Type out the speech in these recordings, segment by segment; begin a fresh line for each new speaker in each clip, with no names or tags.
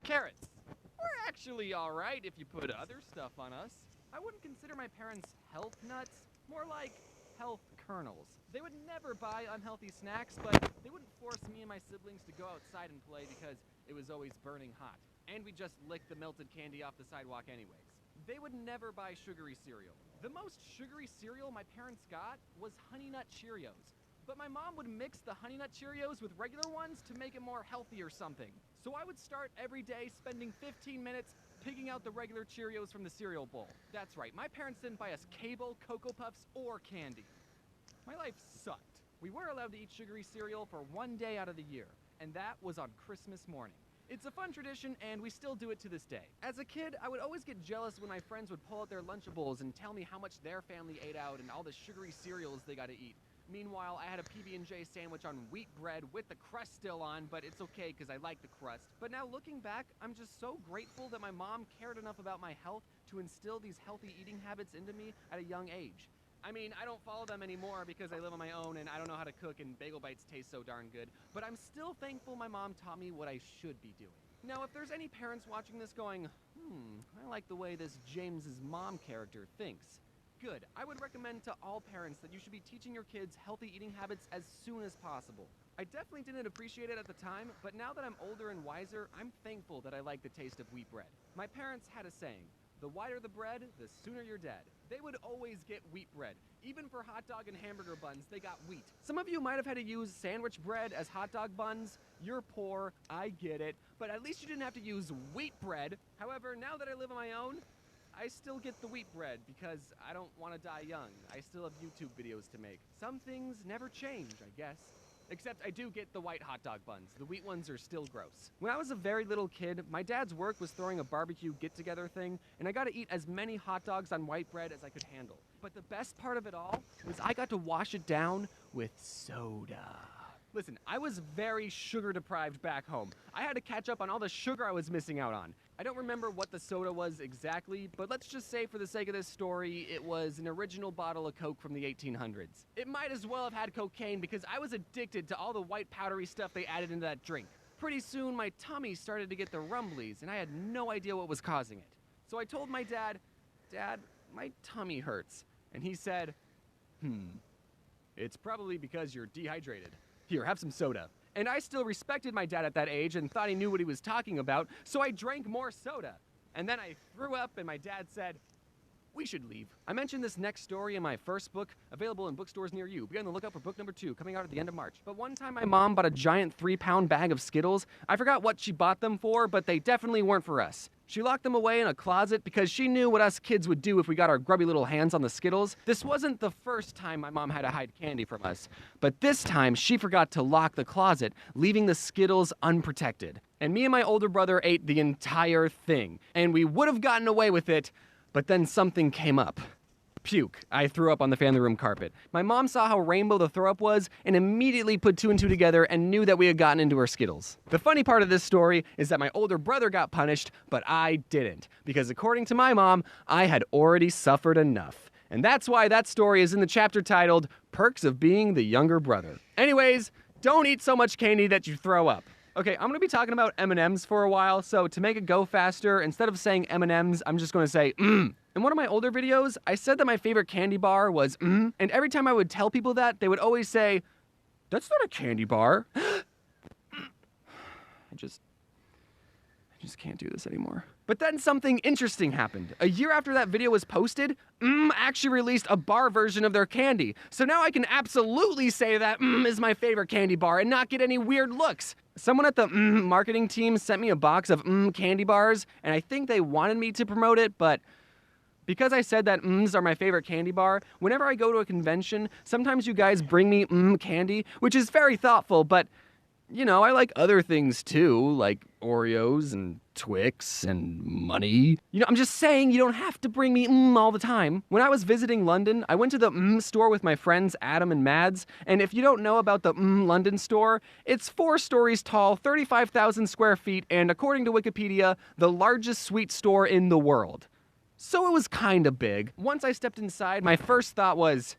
Carrots. We're actually alright if you put other stuff on us. I wouldn't consider my parents health nuts, more like health kernels. They would never buy unhealthy snacks, but they wouldn't force me and my siblings to go outside and play because it was always burning hot. And we just licked the melted candy off the sidewalk anyways. They would never buy sugary cereal. The most sugary cereal my parents got was Honey Nut Cheerios. But my mom would mix the Honey Nut Cheerios with regular ones to make it more healthy or something. So I would start every day spending 15 minutes picking out the regular Cheerios from the cereal bowl. That's right, my parents didn't buy us Cable, Cocoa Puffs, or candy. My life sucked. We were allowed to eat sugary cereal for one day out of the year, and that was on Christmas morning. It's a fun tradition, and we still do it to this day. As a kid, I would always get jealous when my friends would pull out their Lunchables and tell me how much their family ate out and all the sugary cereals they got to eat. Meanwhile, I had a PB&J sandwich on wheat bread with the crust still on, but it's okay because I like the crust. But now looking back, I'm just so grateful that my mom cared enough about my health to instill these healthy eating habits into me at a young age. I mean, I don't follow them anymore because I live on my own and I don't know how to cook and bagel bites taste so darn good, but I'm still thankful my mom taught me what I should be doing. Now, if there's any parents watching this going, I like the way this James's mom character thinks. Good. I would recommend to all parents that you should be teaching your kids healthy eating habits as soon as possible. I definitely didn't appreciate it at the time, but now that I'm older and wiser, I'm thankful that I like the taste of wheat bread. My parents had a saying, the whiter the bread, the sooner you're dead. They would always get wheat bread. Even for hot dog and hamburger buns, they got wheat. Some of you might have had to use sandwich bread as hot dog buns. You're poor, I get it, but at least you didn't have to use wheat bread. However, now that I live on my own, I still get the wheat bread because I don't want to die young. I still have YouTube videos to make. Some things never change, I guess. Except I do get the white hot dog buns. The wheat ones are still gross. When I was a very little kid, my dad's work was throwing a barbecue get-together thing, and I got to eat as many hot dogs on white bread as I could handle. But the best part of it all was I got to wash it down with soda. Listen, I was very sugar-deprived back home. I had to catch up on all the sugar I was missing out on. I don't remember what the soda was exactly, but let's just say for the sake of this story, it was an original bottle of Coke from the 1800s. It might as well have had cocaine because I was addicted to all the white powdery stuff they added into that drink. Pretty soon, my tummy started to get the rumblies, and I had no idea what was causing it. So I told my dad, "Dad, my tummy hurts." And he said, "It's probably because you're dehydrated. Here, have some soda." And I still respected my dad at that age and thought he knew what he was talking about, so I drank more soda. And then I threw up and my dad said, "We should leave." I mentioned this next story in my first book, available in bookstores near you. Be on the lookout for book number 2, coming out at the end of March. But one time my mom bought a giant 3-pound bag of Skittles. I forgot what she bought them for, but they definitely weren't for us. She locked them away in a closet because she knew what us kids would do if we got our grubby little hands on the Skittles. This wasn't the first time my mom had to hide candy from us, but this time she forgot to lock the closet, leaving the Skittles unprotected. And me and my older brother ate the entire thing, and we would have gotten away with it, but then something came up. Puke. I threw up on the family room carpet. My mom saw how rainbow the throw up was and immediately put 2 and 2 together and knew that we had gotten into her Skittles. The funny part of this story is that my older brother got punished, but I didn't, because according to my mom, I had already suffered enough. And that's why that story is in the chapter titled, Perks of Being the Younger Brother. Anyways, don't eat so much candy that you throw up. Okay, I'm gonna be talking about M&Ms for a while, so to make it go faster, instead of saying M&Ms, I'm just gonna say, In one of my older videos, I said that my favorite candy bar was and every time I would tell people that, they would always say, "That's not a candy bar." I just can't do this anymore. But then something interesting happened. A year after that video was posted, actually released a bar version of their candy. So now I can absolutely say that is my favorite candy bar and not get any weird looks. Someone at the marketing team sent me a box of candy bars, and I think they wanted me to promote it, but because I said that are my favorite candy bar, whenever I go to a convention, sometimes you guys bring me candy, which is very thoughtful, but you know, I like other things too, like Oreos and Twix and money. You know, I'm just saying you don't have to bring me all the time. When I was visiting London, I went to the store with my friends Adam and Mads, and if you don't know about the London store, it's 4 stories tall, 35,000 square feet, and according to Wikipedia, the largest sweet store in the world. So it was kinda big. Once I stepped inside, my first thought was,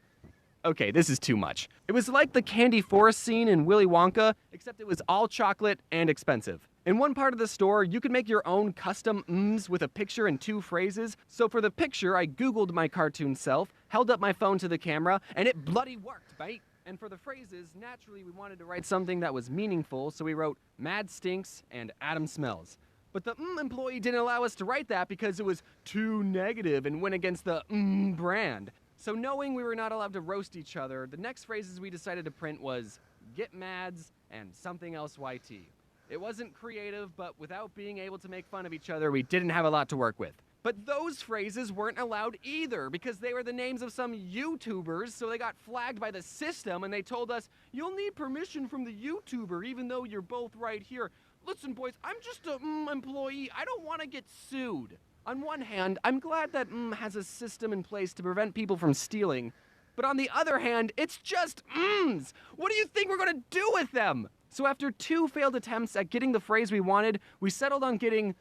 okay, this is too much. It was like the candy forest scene in Willy Wonka, except it was all chocolate and expensive. In one part of the store, you could make your own custom mms with a picture and 2 phrases. So for the picture, I Googled my cartoon self, held up my phone to the camera, and it bloody worked, mate. And for the phrases, naturally we wanted to write something that was meaningful, so we wrote Mad Stinks and Adam Smells. But the employee didn't allow us to write that because it was too negative and went against the brand. So knowing we were not allowed to roast each other, the next phrases we decided to print was Get Mads and something else YT. It wasn't creative, but without being able to make fun of each other, we didn't have a lot to work with. But those phrases weren't allowed either because they were the names of some YouTubers, so they got flagged by the system and they told us, you'll need permission from the YouTuber even though you're both right here. Listen, boys, I'm just a employee. I don't want to get sued. On one hand, I'm glad that has a system in place to prevent people from stealing. But on the other hand, it's just What do you think we're going to do with them? So after 2 failed attempts at getting the phrase we wanted, we settled on getting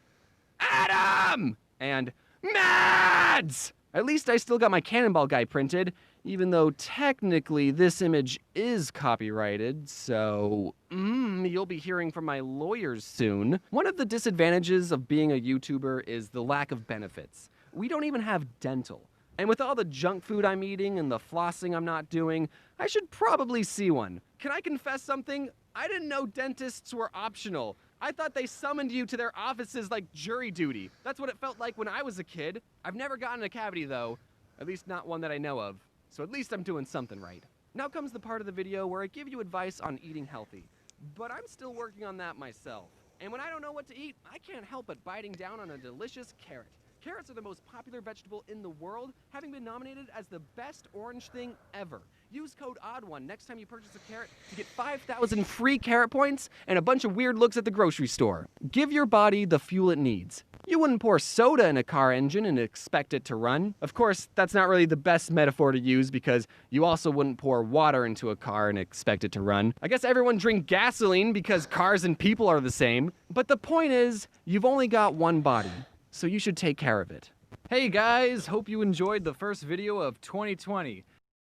Adam and Mads! At least I still got my Cannonball guy printed, even though technically this image is copyrighted, so you'll be hearing from my lawyers soon. One of the disadvantages of being a YouTuber is the lack of benefits. We don't even have dental. And with all the junk food I'm eating and the flossing I'm not doing, I should probably see one. Can I confess something? I didn't know dentists were optional. I thought they summoned you to their offices like jury duty. That's what it felt like when I was a kid. I've never gotten a cavity though, at least not one that I know of. So at least I'm doing something right. Now comes the part of the video where I give you advice on eating healthy. But I'm still working on that myself. And when I don't know what to eat, I can't help but biting down on a delicious carrot. Carrots are the most popular vegetable in the world, having been nominated as the best orange thing ever. Use code ODD1 next time you purchase a carrot to get 5,000 free carrot points and a bunch of weird looks at the grocery store. Give your body the fuel it needs. You wouldn't pour soda in a car engine and expect it to run. Of course, that's not really the best metaphor to use because you also wouldn't pour water into a car and expect it to run. I guess everyone drink gasoline because cars and people are the same. But the point is, you've only got one body, so you should take care of it. Hey guys, hope you enjoyed the first video of 2020.